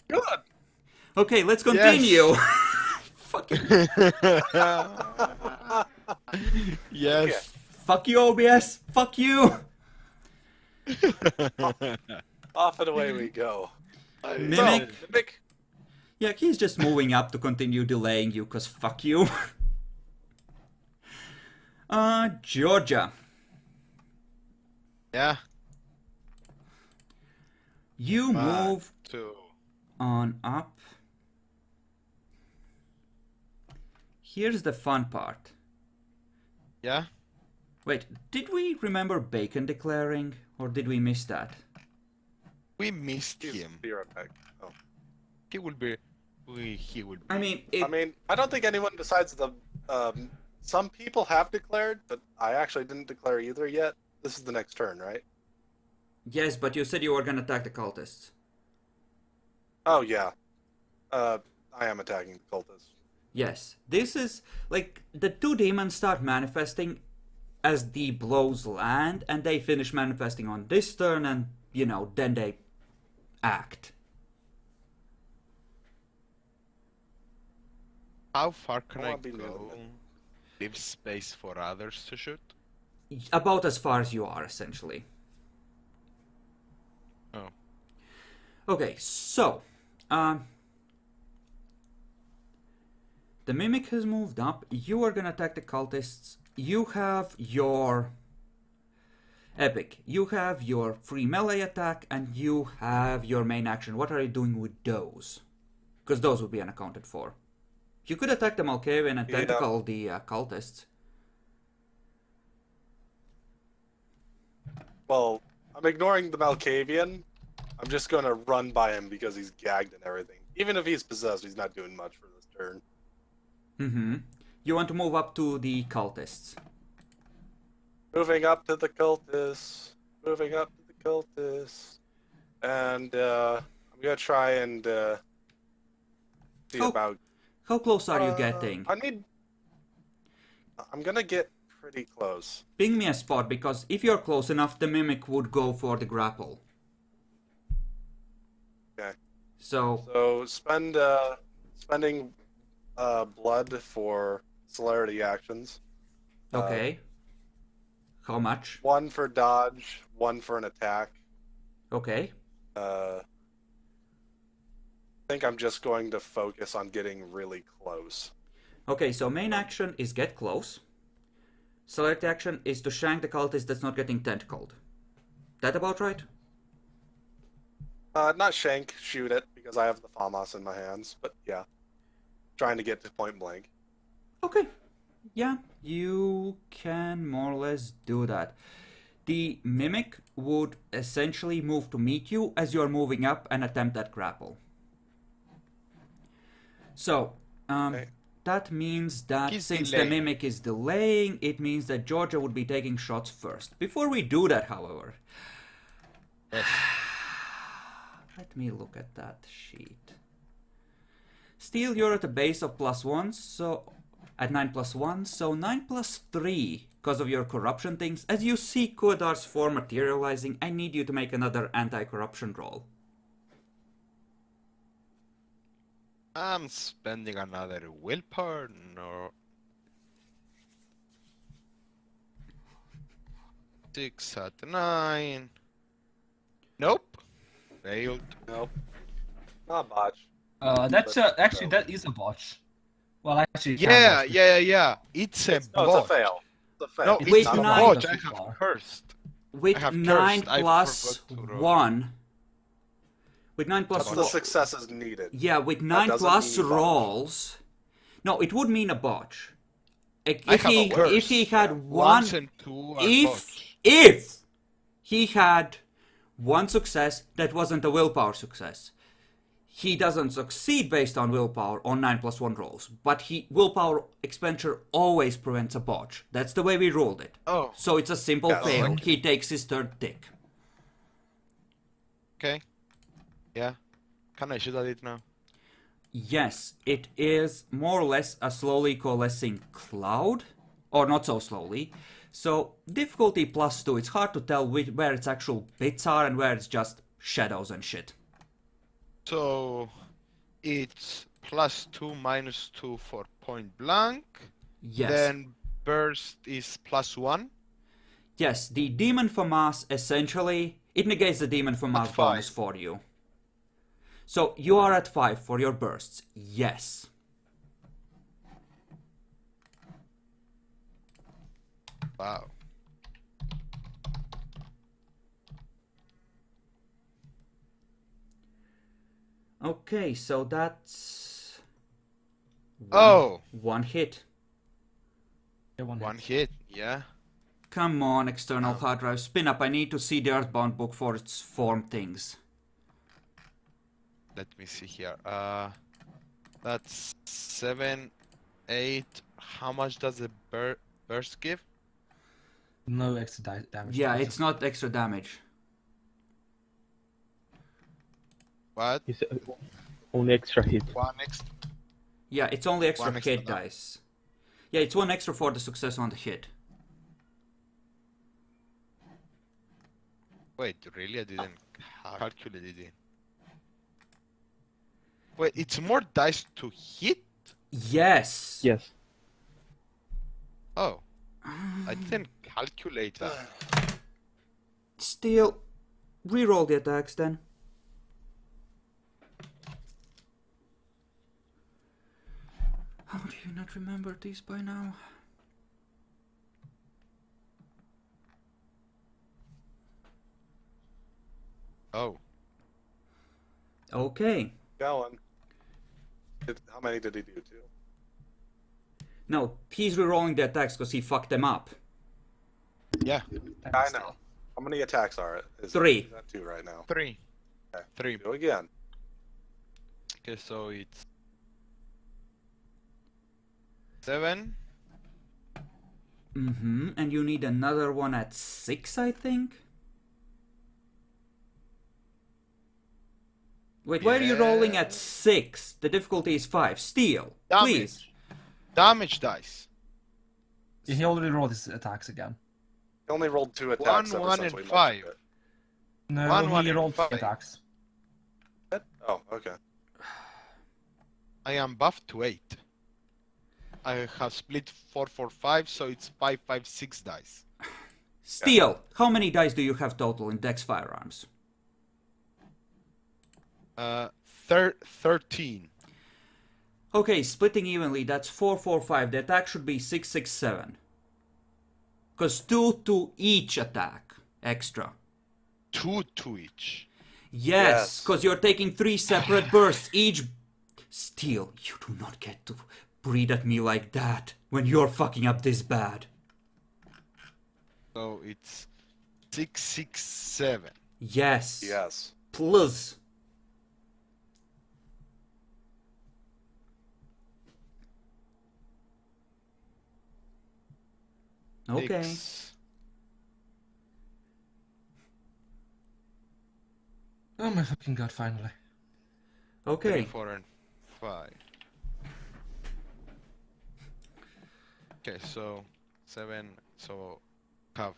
Good. Okay, let's continue. Yes. Fucking Okay. Yes. fuck you, OBS. Fuck you. Off and away we go. Mimic. So, Mimic. Yeah, he's just moving up to continue delaying you, cause fuck you. Georgia. Yeah. You move 2. on up. Here's the fun part. Yeah. Wait, did we remember Bacon declaring, or did we miss that? We missed He's him. be right back. Oh. He will be. He will be. I mean, I don't think anyone besides the. Some people have declared, but I actually didn't declare either yet. This is the next turn, right? yes, but you said you were gonna attack the cultists. Oh yeah. I am attacking the cultists. Yes, this is like the two demons start manifesting as the blows land, and they finish manifesting on this turn, and then they act. How far can I I wanna be near go? them. Leave space for others to shoot. About as far as you are, essentially. Oh. Okay, so the mimic has moved up. You are gonna attack the cultists. You have your epic. You have your free melee attack, and you have your main action. What are you doing with those? Because those would be unaccounted for. You could attack the Malkavian and tentacle the cultists. Well, I'm ignoring the Malkavian. I'm just gonna run by him because he's gagged and everything. Even if he's possessed, he's not doing much for this turn. Mm-hmm. You want to move up to the cultists. Moving up to the cultists. Moving up to the cultists. And I'm gonna try and see Oh. about. How close are you getting? I'm gonna get pretty close. Ping me a spot, because if you're close enough, the mimic would go for the grapple. Okay. So Spending blood for celerity actions. okay. How much? 1 for dodge, 1 for an attack. Okay. I think I'm just going to focus on getting really close. Okay, so main action is get close. Select action is to shank the cultist that's not getting tentacled. That about right? Not shank, shoot it, because I have the FAMAS in my hands, but yeah. Trying to get to point blank. Okay. Yeah, you can more or less do that. The mimic would essentially move to meet you as you're moving up and attempt that grapple. So, Okay. that means that He's since delaying. the mimic is delaying, it means that Georgia would be taking shots first. Before we do that, however, let me look at that sheet. Still, you're at a base of +1, so at 9 + 1, so 9 + 3 because of your corruption things. As you see Kuadar's form materializing, I need you to make another anti-corruption roll. I'm spending another willpower. No. 6 at 9. Nope. Failed. Nope. Not botch. Actually that is a botch. Well, actually, it's not a Yeah, botch. Yeah. It's a No, it's a bot. fail. It's a fail. No, Wait, it's not a a bot. bot. I have cursed. With I have 9 cursed. I plus forgot to roll. 1. With 9 plus That's 1. the successes needed. Yeah, with 9 doesn't plus mean a botch. rolls. No, it would mean a botch. I If have a he curse. if he had Ones one and 2 are if bots. he had one success that wasn't a willpower success, he doesn't succeed based on willpower on 9 plus 1 rolls, but willpower expenditure always prevents a botch. That's the way we ruled it. Oh, So it's a simple Yes. fail. Okay. He takes his third tick. okay. Yeah. Can I shoot at it now? Yes, it is more or less a slowly coalescing cloud, or not so slowly. So difficulty +2. It's hard to tell where its actual bits are and where it's just shadows and shit. So it's +2 -2 for point blank. Yes. Then burst is +1. Yes, the demon for mass essentially it negates the demon for mass At bonus 5. for you. So you are at 5 for your bursts. Yes. Wow. Okay, so that's Oh, one hit. Yeah, one hit. Yeah. Come on, external Oh. hard drive, spin up. I need to see the Earthbound book for its form things. Let me see here. That's 7, 8. How much does the burst give? No extra damage. Yeah, dice. it's not extra damage. What? It's only extra hit. One extra. Yeah, it's only extra One extra hit dice. Yeah, it's one extra for the success on the hit. Wait, really? I didn't calculate it in. Wait, it's more dice to hit? Yes. Yes. Oh. I didn't calculate that. Still, reroll the attacks then. How do you not remember these by now? Oh. Okay. Going. How many did he do? 2? No, he's rerolling the attacks because he fucked them up. Yeah. I know. How many attacks are it? Is 3. He's at 2 right now. 3. Okay. 3. Go again. Okay, so it's 7. Mm-hmm. And you need another one at 6, I think? Wait, why are you rolling at 6? The difficulty is 5. Steal. Please. Damage dice. He already rolled his attacks again. He only rolled 2 attacks 1, ever 1, since and we 5. mentioned No, 1, 1, he and rolled 3 5. attacks. it. Oh, okay. I am buffed to 8. I have split 4, 4, 5, so it's 5, 5, 6 dice. Steal. How many dice do you have total in Dex Firearms? 13. Okay, splitting evenly, that's 4, 4, 5. The attack should be 6, 6, 7. Because 2 to each attack. Extra. 2 to each. Yes, because you're taking 3 separate bursts. Each. Steal, you do not get to breathe at me like that when you're fucking up this bad. So it's 6, 6, 7. Yes. Yes. Plus. Okay. 6. Oh my fucking god, finally. 3, Okay. 4, and 5. Okay, so 7. So have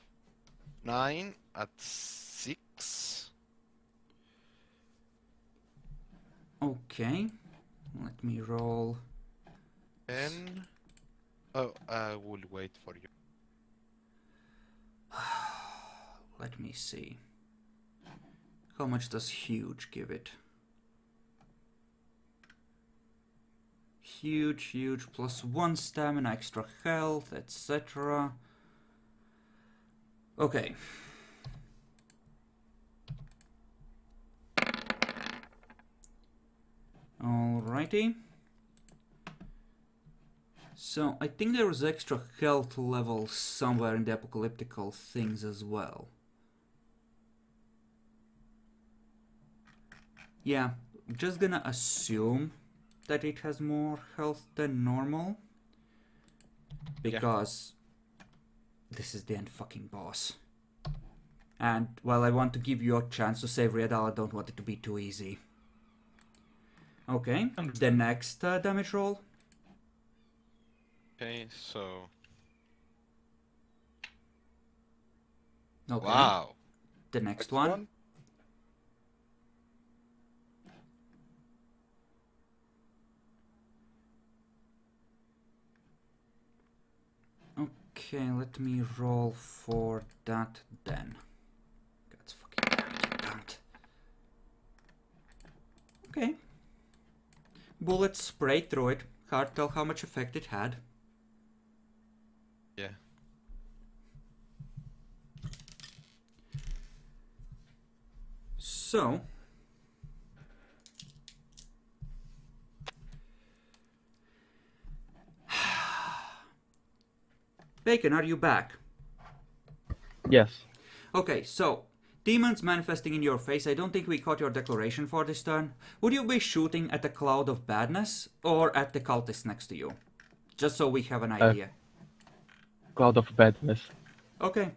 9 at 6. Okay. Let me roll. 10. Oh, I will wait for you. Let me see. How much does huge give it? Huge, +1 stamina, extra health, etc. Okay. Alrighty. So, I think there was extra health level somewhere in the apocalyptical things as well. Yeah, just gonna assume that it has more health than normal. Because this is the end fucking boss. And while I want to give you a chance to save Riedal, I don't want it to be too easy. Okay, the next damage roll. Okay, so. Okay. Wow. The next one. Okay, let me roll for that then. God's fucking damn it, you cunt. Okay. Bullets sprayed through it. Hard to tell how much effect it had. Yeah. So... Bacon, are you back? Yes. Okay, so... Demons manifesting in your face. I don't think we caught your declaration for this turn. Would you be shooting at a cloud of badness or at the cultist next to you? Just so we have an idea. Cloud of badness. Okay.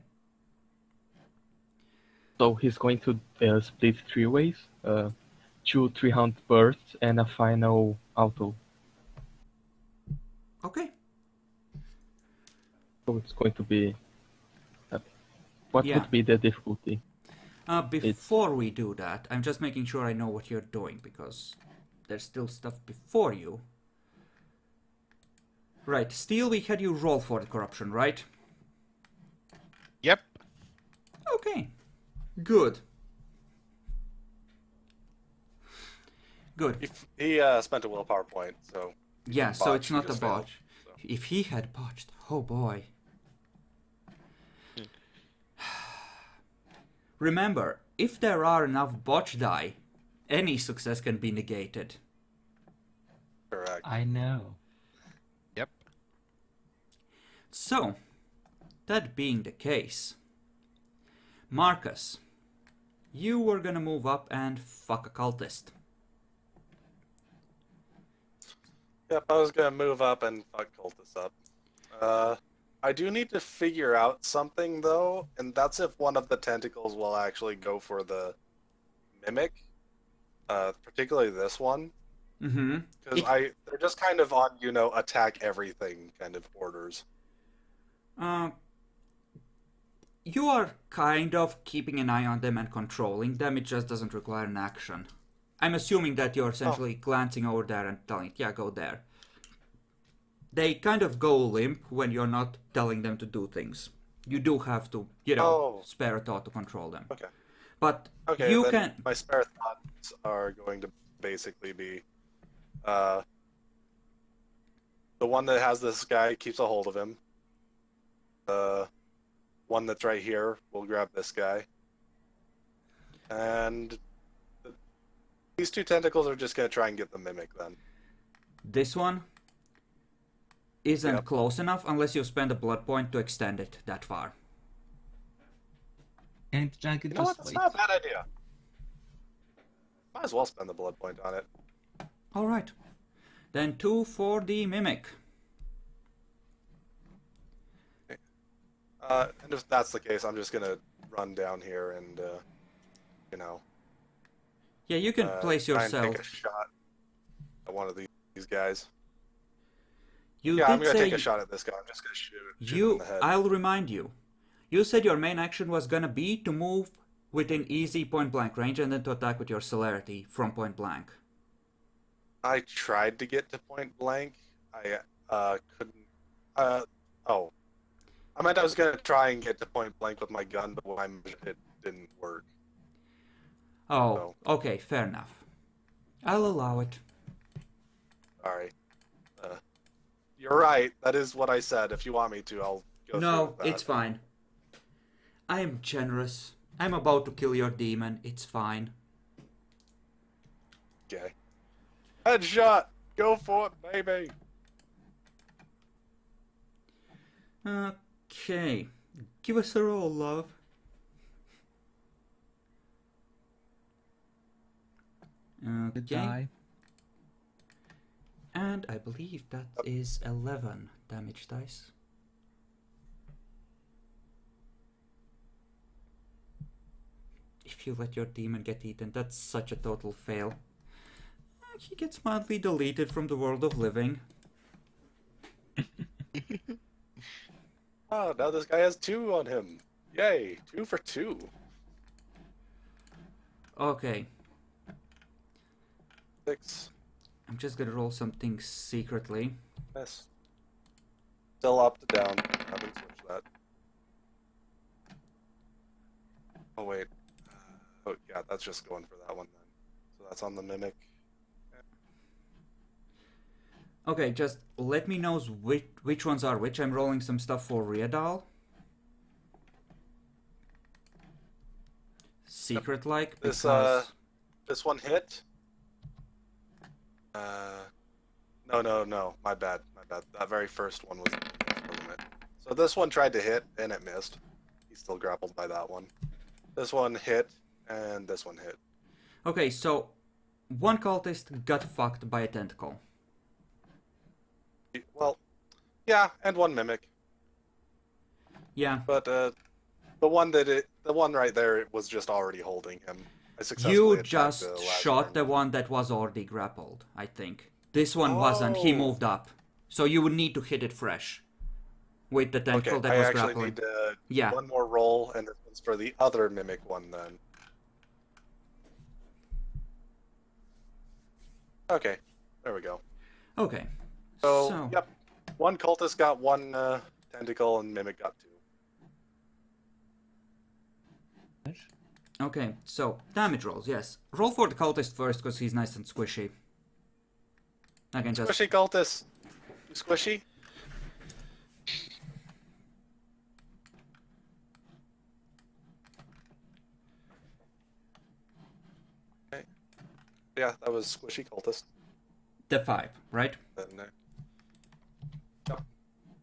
So he's going to split 3 ways. 2 300 bursts and a final auto. Okay. So it's going to be... what Yeah. would be the difficulty? Before we do that, I'm just making sure I know what you're doing, because there's still stuff before you. Right, Steel, we had you roll for the corruption, right? Yep. Okay. Good. Good. He spent a willpower point, so Yeah, so it's he not a just failed, botch. so. If he had botched, oh boy. Remember, if there are enough botch die, any success can be negated. Correct. I know. Yep. So, that being the case, Marcus, you were gonna move up and fuck a cultist. Yep, I was gonna move up and fuck cultists up. I do need to figure out something though, and that's if one of the tentacles will actually go for the mimic, particularly this one, Mm-hmm. because they're just kind of on attack everything kind of orders. You are kind of keeping an eye on them and controlling them, it just doesn't require an action. I'm assuming that you're essentially glancing over there and telling it, yeah, go there. They kind of go limp when you're not telling them to do things. You do have to, spare a thought to control them. Okay. But Okay, you then can... my spare thoughts are going to basically be, the one that has this guy keeps a hold of him. The one that's right here will grab this guy. And these 2 tentacles are just going to try and get the mimic then. This one isn't Yep. close enough unless you spend a blood point to extend it that far. And John could You know what? just That's wait. not a bad idea. Might as well spend the blood point on it. Alright. Then 2 for the mimic. And if that's the case, I'm just going to run down here and, Yeah, you can place try and yourself. take a shot at one of these guys. You Yeah, I'm did going to say take a shot at this guy. I'm just going to shoot him in you. the head. I'll remind you. You said your main action was gonna be to move within easy point blank range and then to attack with your celerity from point blank. I tried to get to point blank. I couldn't. I meant I was going to try and get to point blank with my gun, but when I measured it didn't work. Oh, okay, fair enough. I'll allow it. Sorry. You're right. That is what I said. If you want me to, I'll go through No, with that. it's fine. I am generous. I'm about to kill your demon. It's fine. Okay. Headshot! Go for it, baby! Okay. Give us a roll, love. Okay. Goodbye. And I believe that is 11 damage dice. If you let your demon get eaten, that's such a total fail. He gets mildly deleted from the world of living. Oh, now this guy has 2 on him. Yay, 2 for 2. Okay, 6. I'm just gonna roll something secretly. Miss. Still up to down. Haven't switched that. Oh wait. Oh yeah, that's just going for that one then. So that's on the mimic. Okay, just let me know which ones are which. I'm rolling some stuff for Riedal. Secret like because This one hit. No, my bad. That very first one was limit. So this one tried to hit and it missed. He's still grappled by that one. This one hit and this one hit. okay, so one cultist got fucked by a tentacle. Well, yeah, and one mimic. Yeah. But the one right there, it was just already holding him. I successfully You attacked just the last shot turn. the one that was already grappled, I think. This one wasn't. He Oh. moved up. So you would need to hit it fresh. With the tentacle Okay, that I was actually grappling. need to Yeah. one more roll, and this one's for the other mimic one then. Okay, there we go. Okay. So, yep, one cultist got one tentacle, and mimic got two. Okay, so damage rolls, yes. Roll for the cultist first, because he's nice and squishy. I can just... Squishy cultist, you squishy. Okay. Yeah, that was squishy cultist. The 5, right? Then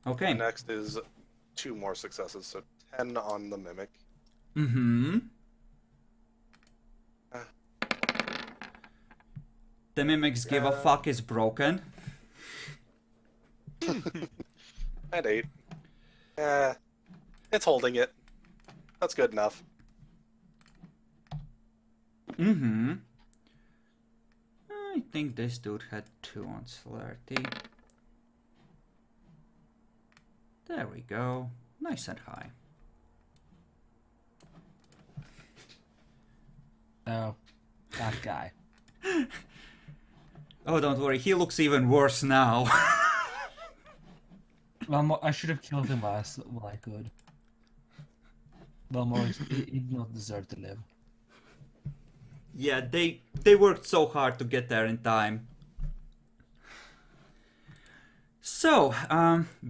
Okay. next is 2 more successes, so 10 on the mimic. Mm-hmm. The mimics give a fuck is broken. And 8. It's holding it. That's good enough. Mm-hmm. I think this dude had 2 on Celerity. There we go. Nice and high. No, that guy. Oh, don't worry. He looks even worse now. Well, I should have killed him last while I could. Belmore, he did not deserve to live. Yeah, they worked so hard to get there in time. So,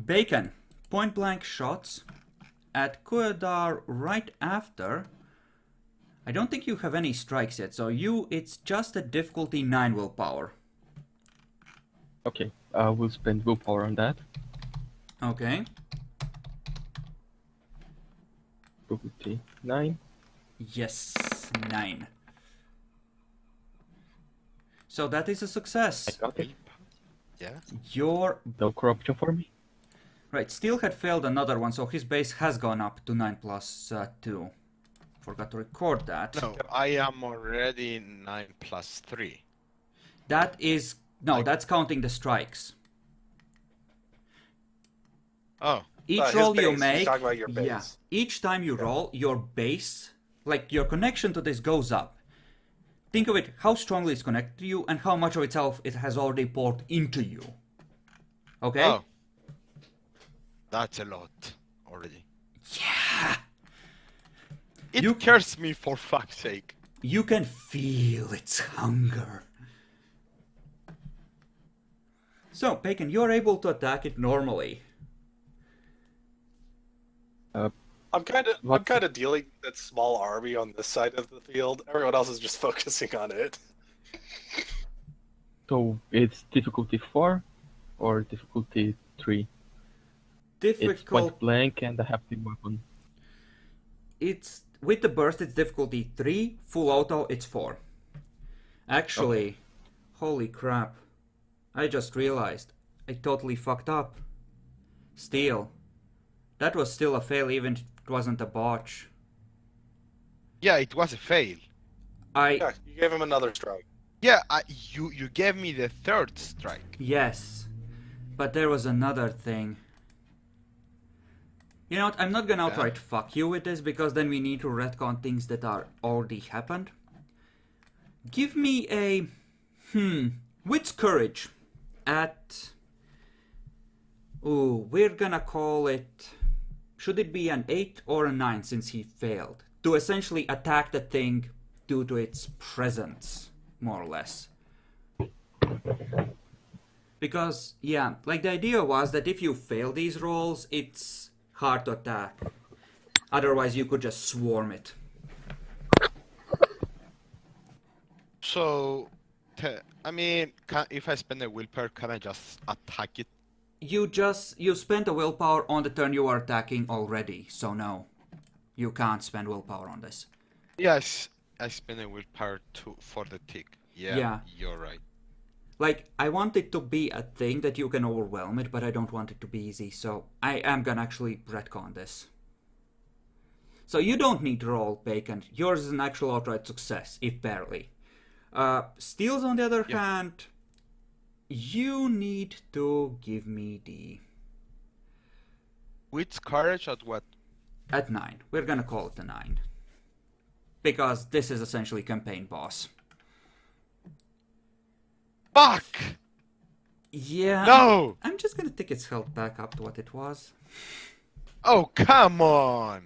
Bacon. Point blank shots at Kuadar right after. I don't think you have any strikes yet, so it's just a difficulty 9 willpower. Okay, I will spend willpower on that. Okay. Difficulty 9. Yes, 9. So that is a success. I got it. Yeah. Your No corruption for me. right, Steel had failed another one, so his base has gone up to 9 plus 2. Forgot to record that. No, I am already 9 plus 3. That is no, that's counting the strikes. Oh, Each His roll you base. He's make, talking about your yeah. base. Each time you roll, your base, like your connection to this goes up. Think of it, how strongly it's connected to you, and how much of itself it has already poured into you. Okay? oh. That's a lot already. Yeah. It You- cursed me for fuck's sake. You can feel its hunger. So, Bacon, you're able to attack it normally. I'm kind What- of dealing with that small army on this side of the field. Everyone else is just focusing on it. So it's difficulty 4 or difficulty 3? It's Difficult. point blank and I have the weapon. It's with the burst. It's difficulty 3. Full auto. It's 4. Actually, holy crap! I just realized I totally fucked up. Steel. That was still a fail, even if it wasn't a botch. Yeah, it was a fail. Yeah, you gave him another strike. Yeah, you gave me the third strike. Yes, but there was another thing. You know what? I'm not gonna outright fuck you with this because then we need to retcon things that are already happened. Give me a wit's courage at. Ooh, we're gonna call it should it be an 8 or a 9 since he failed? To essentially attack the thing due to its presence, more or less. Because, yeah, like the idea was that if you fail these rolls, it's hard to attack. Otherwise, you could just swarm it. So, I mean, if I spend a willpower, can I just attack it? You spent a willpower on the turn you are attacking already, so no. You can't spend willpower on this. Yes, I spend a willpower for the tick. Yeah. You're right. Like, I want it to be a thing that you can overwhelm it, but I don't want it to be easy, so I am gonna actually retcon this. So you don't need to roll, Bacon. Yours is an actual outright success, if barely. Steals, on the other hand, you need to give me the... With courage at what? At 9. We're gonna call it a 9. Because this is essentially campaign boss. Fuck! Yeah. No! I'm just gonna take its health back up to what it was. Oh, come on!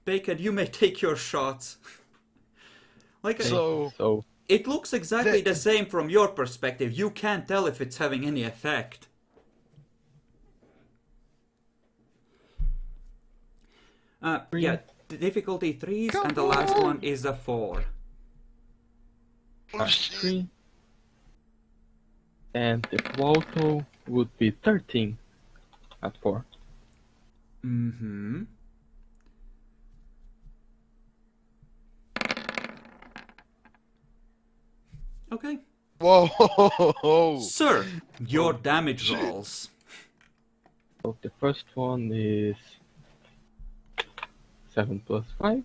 Bacon, you may take your shots. Like, So, it looks exactly the same from your perspective. You can't tell if it's having any effect. Yeah, the difficulty 3s, and the last one is a 4. At 3. And the Vuelto would be 13 at 4. Mm-hmm. Okay. whoa! Sir, your damage rolls. So the first one is 7 plus 5.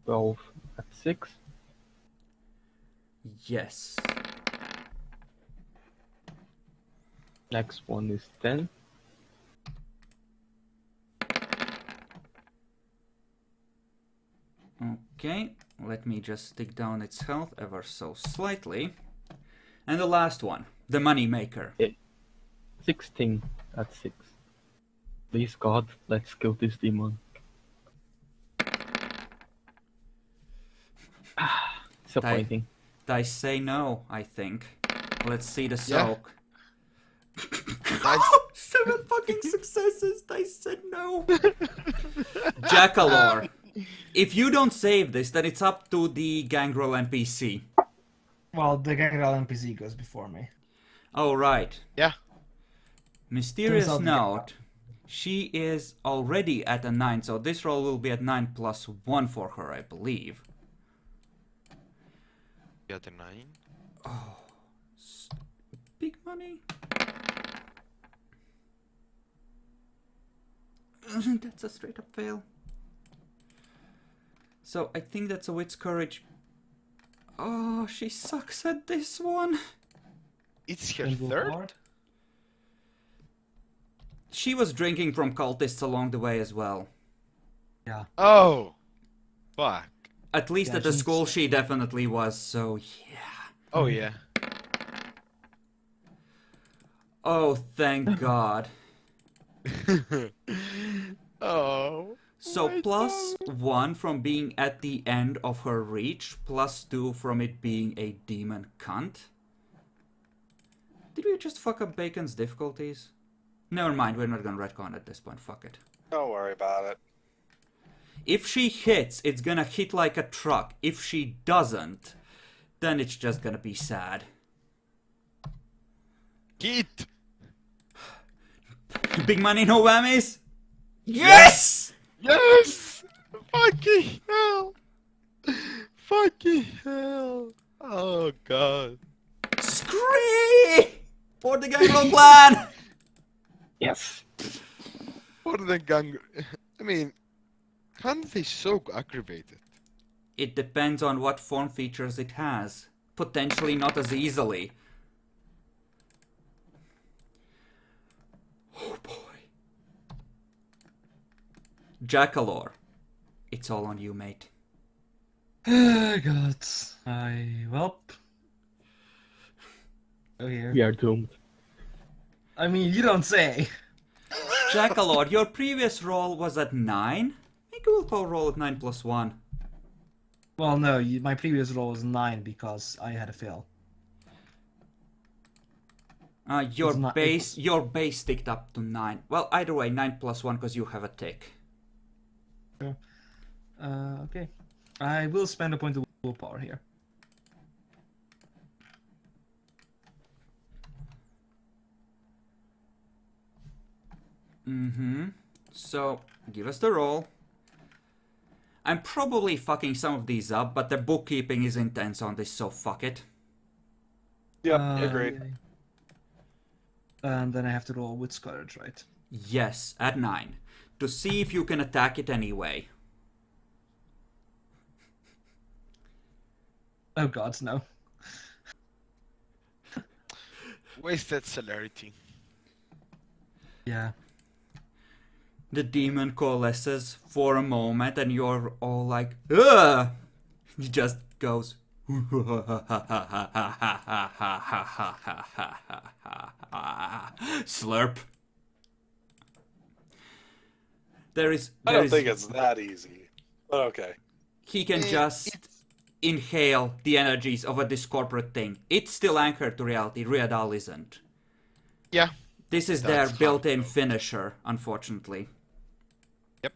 12 at 6. Yes. Next one is 10. Okay, let me just stick down its health ever so slightly. And the last one, the money maker. 16 at 6. Please God, let's kill this demon. Disappointing. Dice say no, I think. Let's see the Yeah. soak. Nice. 7 fucking successes! Dice said no! Jackalore. If you don't save this, then it's up to the Gangrel NPC. Well, the Gangrel NPC goes before me. Oh, right. Yeah. Mysterious Turns out- note. She is already at a 9, so this roll will be at 9 plus 1 for her, I believe. Got a 9. Big money. That's a straight up fail. So I think that's a wit's courage. Oh, she sucks at this one. It's her And third? willpower. She was drinking from cultists along the way as well. Yeah. Oh! Fuck. At least Yeah, at the she's- school she definitely was, so yeah. Oh, yeah. Oh, thank God. Oh. So my plus God. 1 from being at the end of her reach, plus 2 from it being a demon cunt. Did we just fuck up Bacon's difficulties? Never mind, we're not gonna retcon at this point, fuck it. Don't worry about it. If she hits, it's gonna hit like a truck. If she doesn't, then it's just gonna be sad. Hit! Big money, no whammies? Yes! Yes! Fucking hell! Fucking hell! Oh, God. Scree! For the Gangrel clan! Yes! What are the gang... I mean, can't they so aggravated? It depends on what form features it has. Potentially not as easily. Oh boy. Jackalore. It's all on you, mate. God. Well. Oh, here. We are doomed. I mean, you don't say. Jackalord, your previous roll was at 9. Make a willpower roll at 9 plus 1. Well, no, my previous roll was 9 because I had a fail. Your It's not- base ticked up to 9. Well, either way, 9 plus 1 because you have a tick. Okay. I will spend a point of willpower here. So, give us the roll. I'm probably fucking some of these up, but the bookkeeping is intense on this, so fuck it. Yep, agreed. Okay. And then I have to roll with courage, right? Yes, at 9. To see if you can attack it anyway. Oh god, no. Wasted celerity. Yeah. The demon coalesces for a moment and you're all like, ugh! He just goes, slurp. I don't think it's that easy, but okay. He can just inhale the energies of this corporate thing. It's still anchored to reality. Riadal isn't. Yeah. This is That's their built-in hard, though. finisher, unfortunately. Yep.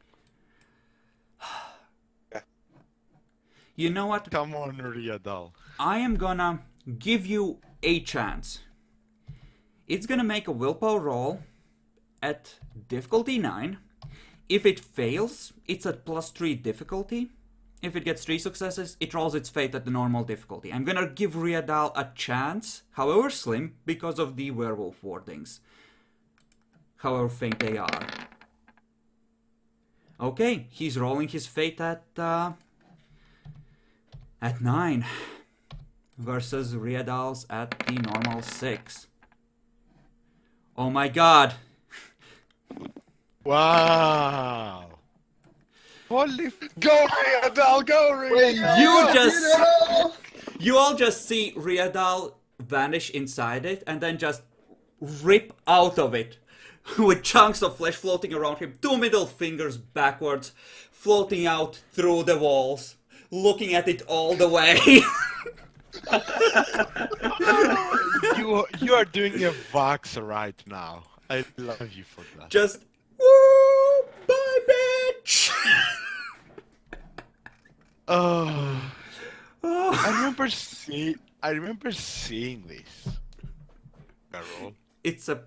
You know what? Come on, Riadal. I am gonna give you a chance. It's gonna make a willpower roll at difficulty 9. If it fails, it's at +3 difficulty. If it gets 3 successes, it rolls its fate at the normal difficulty. I'm gonna give Riadal a chance, however slim, because of the werewolf wardings. However faint they are. Okay, he's rolling his fate at 9. Versus Riadal's at the normal 6. Oh my god! Wow. Holy Go, Riadal, go, Riadal! You all just see Riadal vanish inside it and then just rip out of it with chunks of flesh floating around him, 2 middle fingers backwards, floating out through the walls, looking at it all the way. you are doing a Vox right now. I love you for that. Just, woo, bye, bitch! Oh, I remember seeing this. Carol. It's a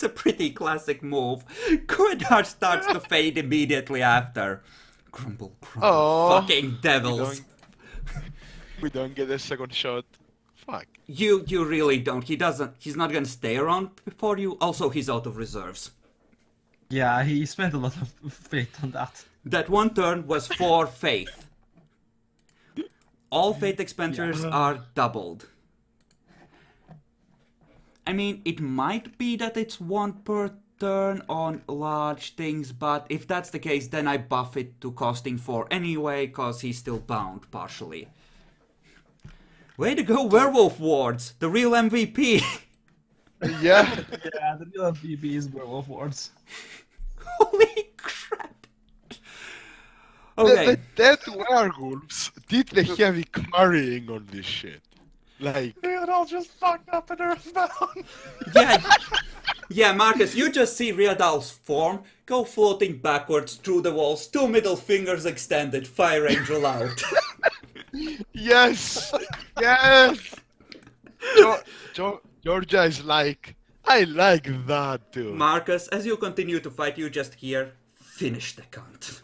pretty classic move. Kuedar starts to fade immediately after. Crumble, crumble, Oh, fucking devils. We don't get a second shot. Fuck. You really don't. He's not gonna stay around before you. Also, he's out of reserves. Yeah, he spent a lot of faith on that. That one turn was for faith. All faith expenditures are doubled. I mean, it might be that it's 1 per turn on large things, but if that's the case, then I buff it to costing 4 anyway, cause he's still bound partially. Way to go, Werewolf Wards! The real MVP! Yeah. Yeah, the real MVP is werewolf wards. Holy crap! Okay. The dead werewolves did the heavy carrying on this shit. Like, Riadal just fucked up in Earthbound. Yeah, Marcus, you just see Riadal's form go floating backwards through the walls, 2 middle fingers extended, Fire Angel out. yes! Yes! Georgia is like, I like that too. Marcus, as you continue to fight, you just hear, finish the cunt.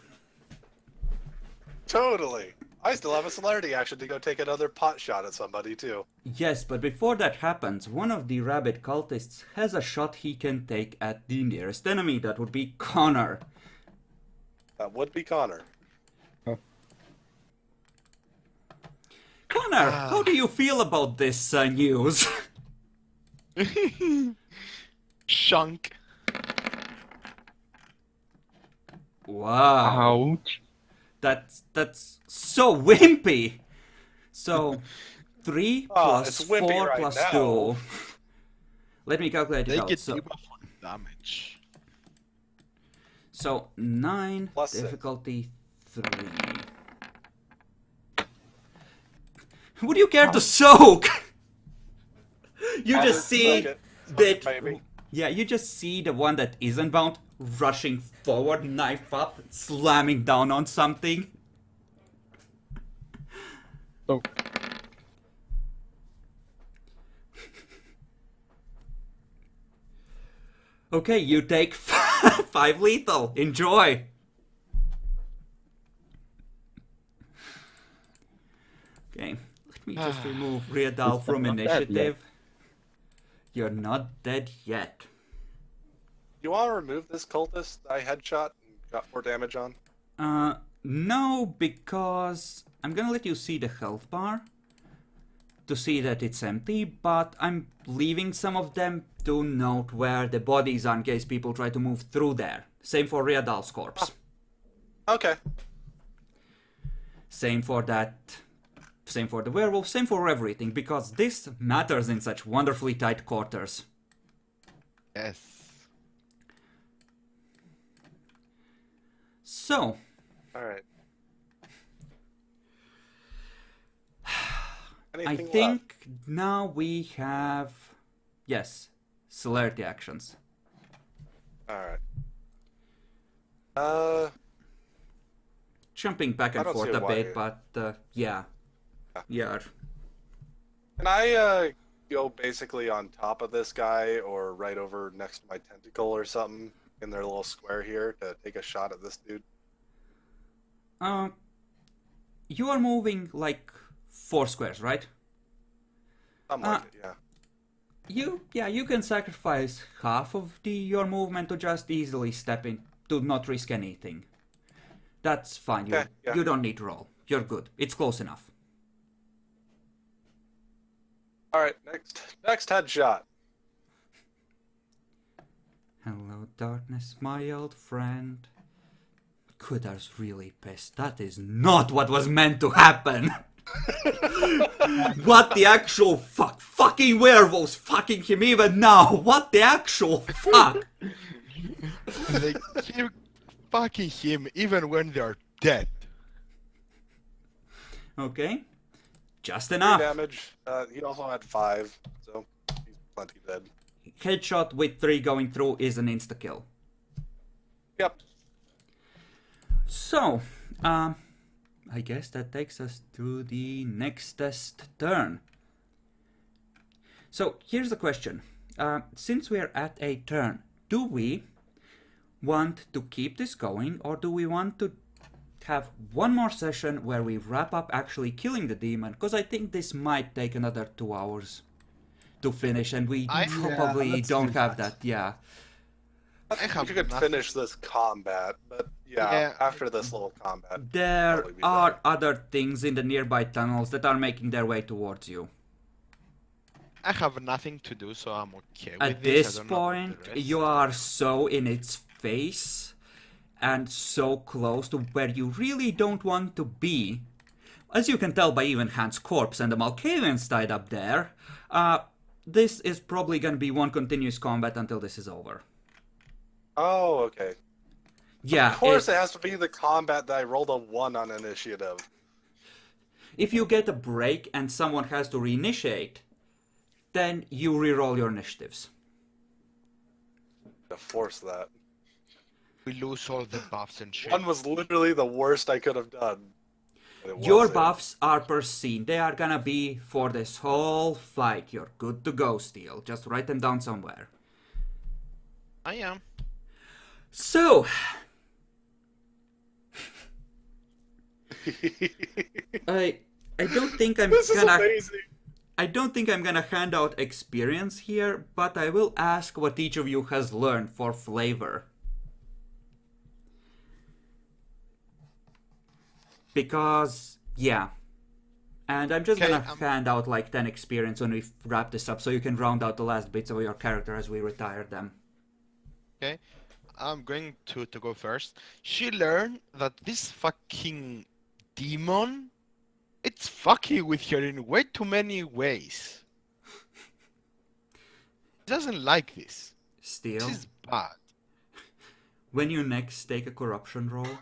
Totally. I still have a celerity action to go take another pot shot at somebody, too. Yes, but before that happens, one of the rabid cultists has a shot he can take at the nearest enemy. That would be Connor. That would be Connor. Connor, how do you feel about this news? Shunk. Wow. Ouch. That's so wimpy. So 3 plus it's wimpy 4 right plus now. 2. Let me calculate it They out. get So debuff on damage. So 9, Plus 6. difficulty 3. Would you care to soak? You I'll just see suck it. Suck that. it, baby. Yeah, you just see the one that isn't bound rushing forward, knife up, slamming down on something. So, Okay, you take 5 lethal. Enjoy. Okay, let me just remove Riadal from not dead yet. initiative. You're not dead yet. You want to remove this cultist that I headshot and got 4 damage on? No, because I'm gonna let you see the health bar to see that it's empty, but I'm leaving some of them to note where the bodies are in case people try to move through there. Same for Riadal's corpse. Okay. Same for that. Same for the werewolf, same for everything, because this matters in such wonderfully tight quarters. Yes. So, Alright. I Anything think now we have, yes, celerity actions. Alright. Jumping back I and don't forth see a why. bit, but yeah. Yeah. Can I go basically on top of this guy or right over next to my tentacle or something in their little square here to take a shot at this dude? You are moving like 4 squares, right? Something like it, yeah. You can sacrifice half of your movement to just easily step in, to not risk anything. That's fine. Okay, yeah. You don't need to roll. You're good. It's close enough. Alright, next headshot. Hello, darkness, my old friend. Kudar's really pissed. That is not what was meant to happen. What the actual fuck? Fucking werewolves fucking him even now. What the actual fuck? They keep fucking him even when they're dead. Okay. Just 3 enough. damage. He also had 5, so he's plenty dead. Headshot with 3 going through is an insta-kill. Yep. So, I guess that takes us to the nextest turn. So, here's the question. Since we're at a turn, do we want to keep this going, or do we want to have one more session where we wrap up actually killing the demon? Because I think this might take another 2 hours to finish, and we probably let's don't do have that. that, yeah. I think have you could nothing. finish this combat, but Yeah. after this little combat. There Probably be are better. other things in the nearby tunnels that are making their way towards you. I have nothing to do, so I'm okay with At this. this I don't know about point, the rest. you are so in its face and so close to where you really don't want to be. As you can tell by even Hans' corpse and the Malkavians tied up there, this is probably going to be one continuous combat until this is over. Oh, okay. Yeah, Of course, it has to be the combat that I rolled a 1 on initiative. if you get a break and someone has to reinitiate, then you reroll your initiatives. To force that. We lose all the buffs and shit. 1 was literally the worst I could have done. But it Your wasn't. buffs are per scene. They are gonna be for this whole fight. You're good to go, Steel. Just write them down somewhere. I am. So, I don't think I'm This is gonna amazing. I don't think I'm gonna hand out experience here, but I will ask what each of you has learned for flavor. Because, yeah. And I'm just Okay, gonna hand out like 10 experience when we wrap this up so you can round out the last bits of your character as we retire them. Okay. I'm going to go first. She learned that this fucking demon, it's fucking with her in way too many ways. She doesn't like this. Steel, This is bad. when you next take a corruption roll,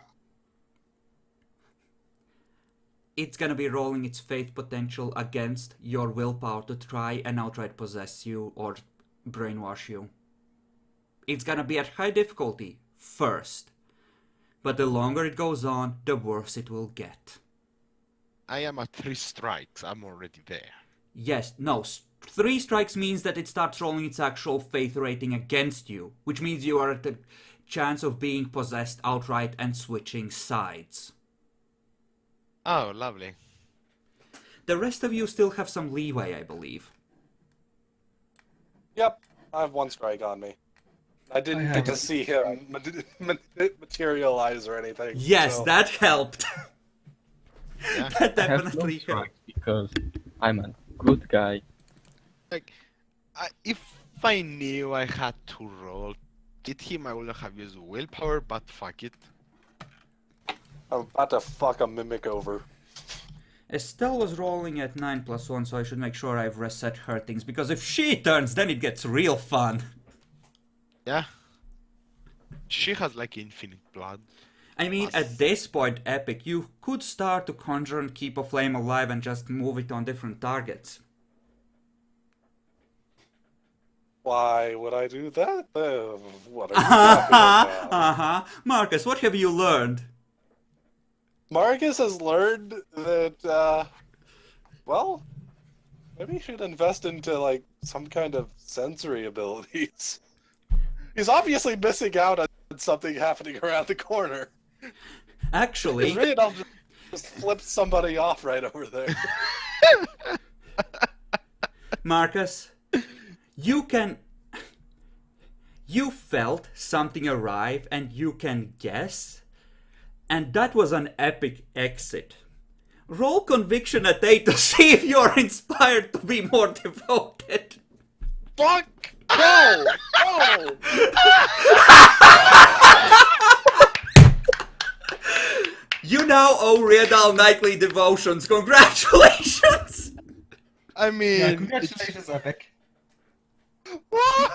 it's gonna be rolling its faith potential against your willpower to try and outright possess you or brainwash you. It's gonna be at high difficulty first, but the longer it goes on, the worse it will get. I am at 3 strikes. I'm already there. Yes, no, 3 strikes means that it starts rolling its actual faith rating against you, which means you are at the chance of being possessed outright and switching sides. Oh, lovely. The rest of you still have some leeway, I believe. Yep, I have 1 strike on me. I didn't I get to have- see him materialize or anything. Yes, so- that helped. Yeah. That I have no definitely helped. strikes because I'm a good guy. If I knew I had to roll hit him, I would have used willpower, but fuck it. I'm about to fuck a mimic over. Estelle was rolling at 9+1, so I should make sure I've reset her things, because if she turns, then it gets real fun. Yeah. She has like infinite blood. I mean, at this point, Epic, you could start to conjure and keep a flame alive and just move it on different targets. Why would I do that? What are you talking about? Marcus, what have you learned? Marcus has learned that, well, maybe he should invest into, like, some kind of sensory abilities. He's obviously missing out on something happening around the corner. Actually, His raid just flipped somebody off right over there. Marcus, you felt something arrive and you can guess, and that was an epic exit. Roll conviction at 8 to see if you're inspired to be more devoted. Fuck! No! No! You now owe Riedal nightly devotions. Congratulations! I mean, Yeah, congratulations, Epic. Why?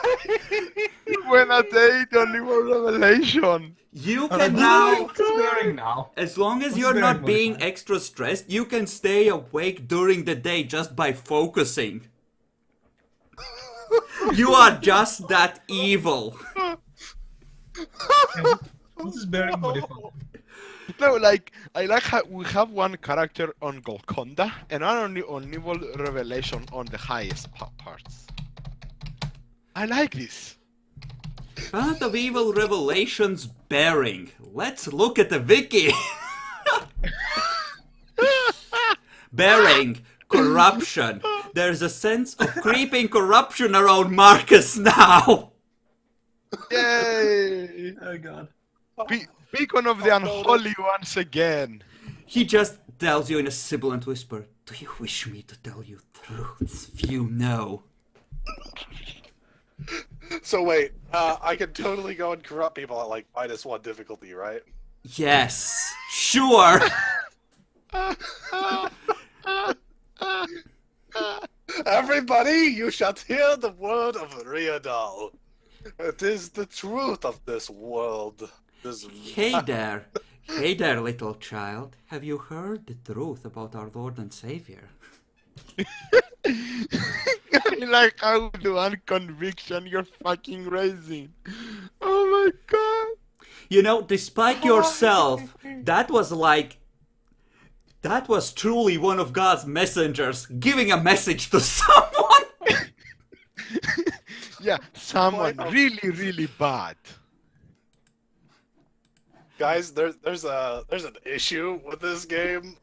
when a day only one revelation. You Oh, can no, now, what's bearing now? as long as What's you're bearing not being modifier? extra stressed, you can stay awake during the day just by focusing. You are just that evil. What's his bearing modifier? No, like I like how we have one character on Golconda and one only on Evil Revelation on the highest parts. I like this. Path of Evil Revelations bearing. Let's look at the wiki. Bearing. Corruption. There's a sense of creeping corruption around Marcus now. Yay! Oh god. Beacon of the Unholy once again. He just tells you in a sibilant whisper, "Do you wish me to tell you truths few know?" So wait, I can totally go and corrupt people at like -1 difficulty, right? Yes, sure. Everybody, you shall hear the word of Riadal. It is the truth of this world. This Hey there, little child. Have you heard the truth about our Lord and Savior? I like how the one conviction you're fucking raising. Oh my god. You know, despite yourself, that was truly one of God's messengers giving a message to someone. Yeah, someone Oh. really, really bad. Guys, there's an issue with this game.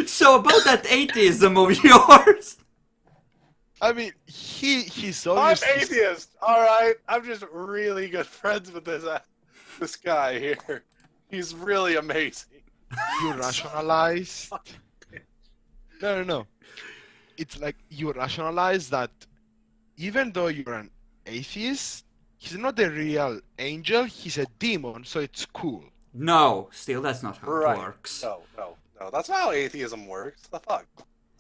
So about that atheism of yours. I mean, he's I'm always atheist. All right, I'm just really good friends with this guy here. He's really amazing. you rationalized. No. It's like you rationalize that even though you're an atheist, he's not a real angel, he's a demon, so it's cool. No, still that's not how Right. it works. No. That's not how atheism works. The fuck?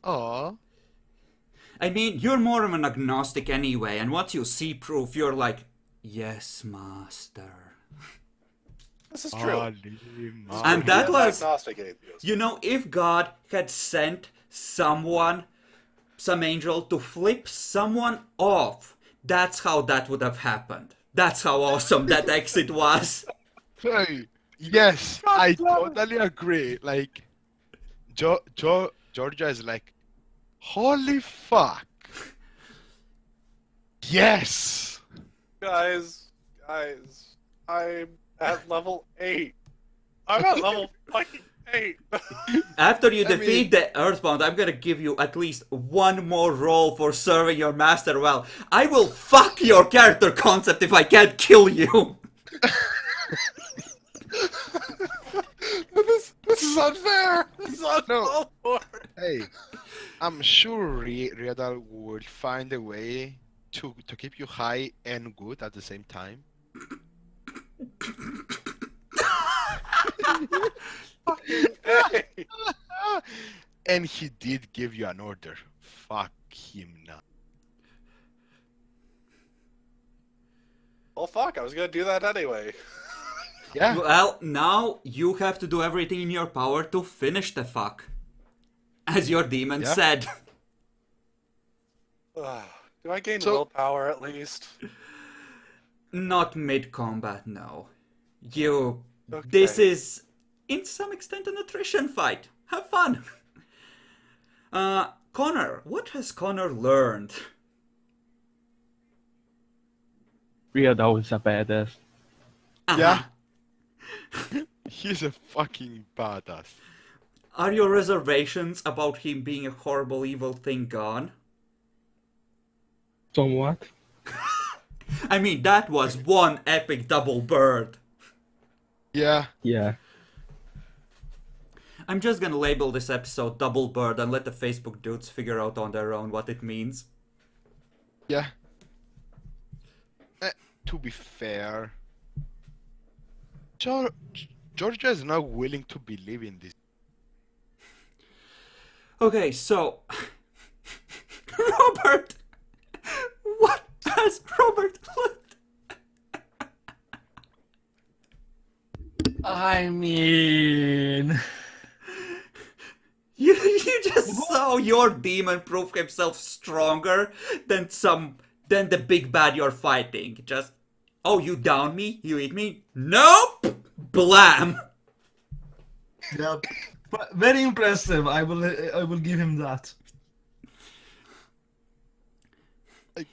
Oh, I mean, you're more of an agnostic anyway, and once you see proof, you're like, yes, master. This is true. And that He is was, agnostic atheist. you know, if God had sent someone, some angel, to flip someone off, that's how that would have happened. That's how awesome that exit was. Hey, yes, God I damn it. totally agree. Like, Georgia is like, holy fuck. Yes. Guys, I'm at level 8. I'm at level fucking 8. After you I defeat mean- the Earthbound, I'm gonna give you at least one more roll for serving your master well. I will fuck your character concept if I can't kill you. This is unfair. This is uncalled for. Hey, I'm sure Riadal will find a way to keep you high and good at the same time. Hey. And he did give you an order. Fuck him now. Well, fuck, I was gonna do that anyway. Yeah. Well, now you have to do everything in your power to finish the fuck. As your demon Yeah. said. Do I gain So- willpower at least? Not mid-combat, no. You... Okay. This is, in some extent, an attrition fight. Have fun. Connor, what has Connor learned? Riadal is a badass. Yeah. He's a fucking badass. Are your reservations about him being a horrible evil thing gone? Somewhat. I mean, that was one epic double bird. Yeah. Yeah. I'm just gonna label this episode Double Bird and let the Facebook dudes figure out on their own what it means. Yeah. To be fair, Georgia is not willing to believe in this. Okay, so... Robert! What has Robert learned? I mean, You just saw your demon prove himself stronger than the big bad you're fighting. Just, oh, you down me? You eat me? Nope! Blam! yep. But very impressive. I will give him that. Are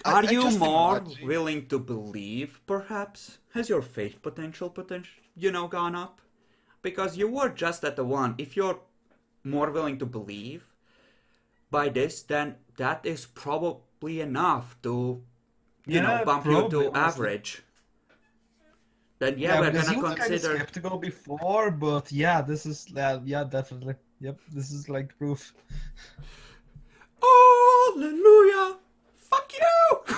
I you just more imagine- willing to believe, perhaps? Has your faith potential, gone up? Because you were just at the 1. If you're more willing to believe by this, then that is probably enough to, Yeah, bump you probably, to honestly. average. Then yeah, we're because gonna he was kind of consider... skeptical before, but yeah, this is yeah, definitely. Yep, this is like proof. Hallelujah! Fuck you!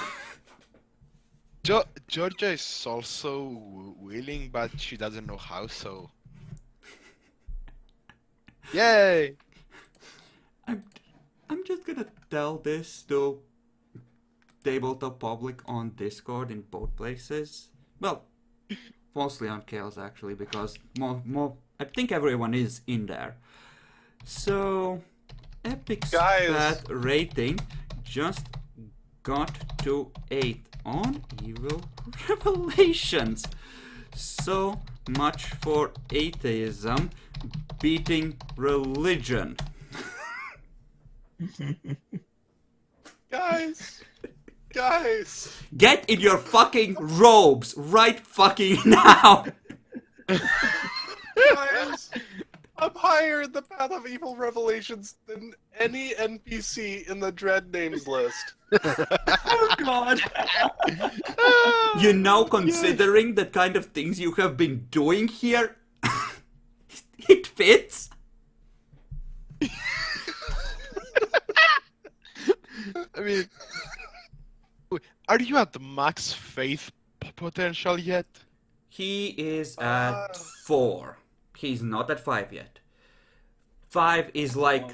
Georgia is also willing, but she doesn't know how, so. Yay! I'm just gonna tell this to tabletop public on Discord in both places. Well, mostly on Chaos actually, because more I think everyone is in there. So, Epic Guys. Stat rating just got to 8 on Evil Revelations. So much for atheism beating religion. Guys! Guys! Get in your fucking robes right fucking now! Guys! I'm higher in the Path of Evil Revelations than any NPC in the Dread Names list. Oh God! You know, considering the kind of things you have been doing here, it fits. I mean, are you at the max faith potential yet? He is at 4. He's not at 5 yet. 5 is like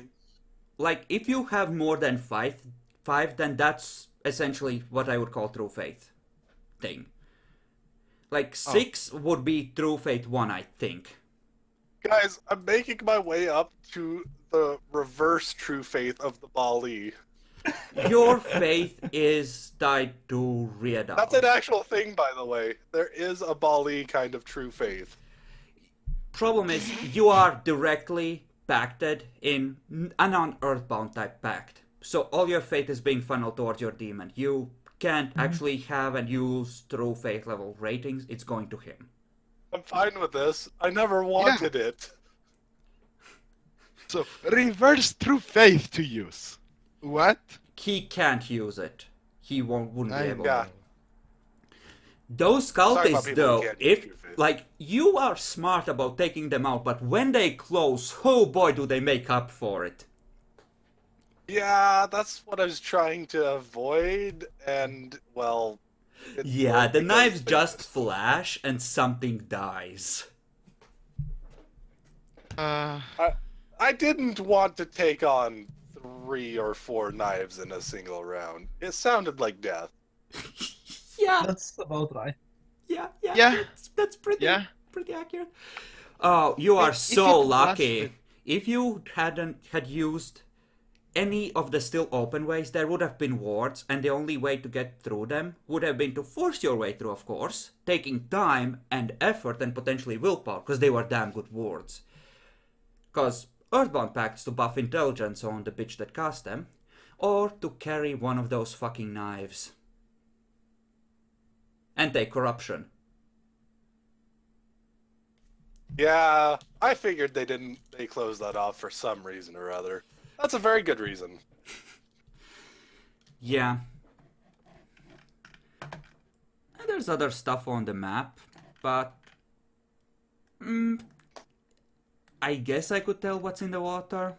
like if you have more than five, then that's essentially what I would call true faith thing. Like 6 would be true faith 1, I think. Guys, I'm making my way up to the reverse true faith of the Bali. Your faith is tied to Riedal. That's an actual thing, by the way. There is a Bali kind of true faith. Problem is, you are directly pacted in a non-earthbound type pact. So all your faith is being funneled towards your demon. You can't actually have and use true faith level ratings. It's going to him. I'm fine with this. I never wanted it. So, reverse true faith to use. What? He can't use it. He wouldn't be able. Yeah. Those Talking about cultists, people who though, can't use true faith. like, you are smart about taking them out, but when they close, oh boy, do they make up for it. Yeah, that's what I was trying to avoid, and, well... it Yeah, worked the because knives they just flash and something dies. I didn't want to take on 3 or 4 knives in a single round. It sounded like death. Yeah, That's about right. yeah. Yeah. That's pretty Yeah. accurate. Oh, you are If so it lucky. lasted- If you had used any of the still open ways, there would have been wards, and the only way to get through them would have been to force your way through, of course, taking time and effort and potentially willpower, because they were damn good wards. Because Earthbound pacts to buff intelligence on the bitch that cast them, or to carry one of those fucking knives. And take corruption. Yeah, I figured they closed that off for some reason or other. That's a very good reason. Yeah. And there's other stuff on the map, but... I guess I could tell what's in the water.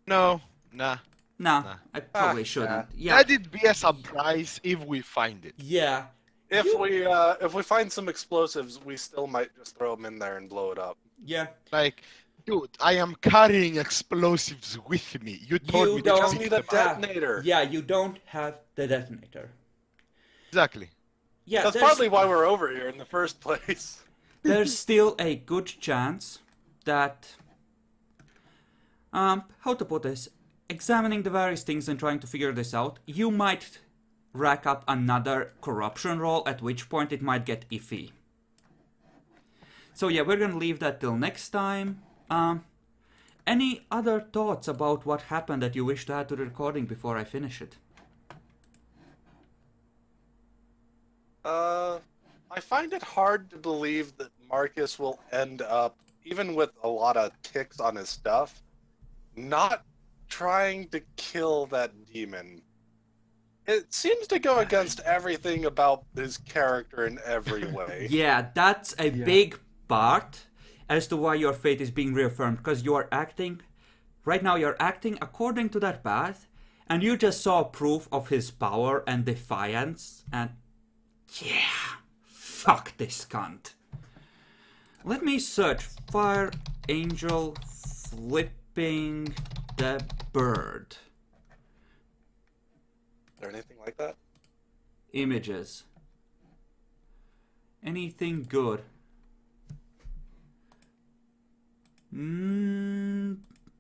No, nah. Nah, I probably shouldn't. Yeah. Let it be a surprise if we find it. Yeah. If we find some explosives, we still might just throw them in there and blow it up. Yeah. Like, dude, I am carrying explosives with me. You told You me don't- to Just pick need them a up. detonator. Yeah, you don't have the detonator. Exactly. Yeah, That's there's- partly why we're over here in the first place. there's still a good chance that how to put this, examining the various things and trying to figure this out, you might rack up another corruption roll, at which point it might get iffy. So yeah, we're gonna leave that till next time. Any other thoughts about what happened that you wish to add to the recording before I finish it? I find it hard to believe that Marcus will end up, even with a lot of ticks on his stuff, not trying to kill that demon. It seems to go against everything about his character in every way. Yeah, that's a big part as to why your fate is being reaffirmed, because you are acting, right now you're acting according to that path, and you just saw proof of his power and defiance, and yeah, fuck this cunt. Let me search Fire Angel flipping the bird. Is there anything like that? Images. Anything good?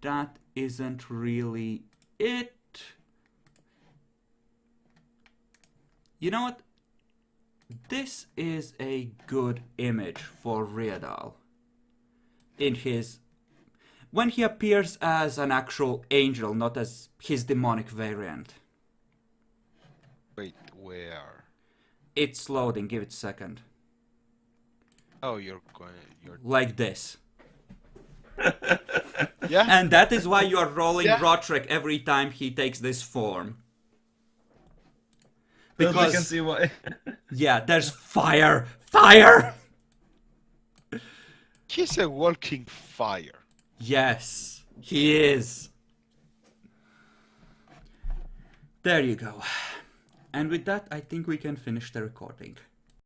That isn't really it. You know what? This is a good image for Riedal. In his... when he appears as an actual angel, not as his demonic variant. Wait, where? It's loading, give it a second. Oh, you're Like this. Yeah? And that is why you are rolling Yeah. Rotrek every time he takes this form. Because I can Because, see why. yeah, there's fire! Fire! He's a walking fire. Yes, he is. There you go. And with that, I think we can finish the recording.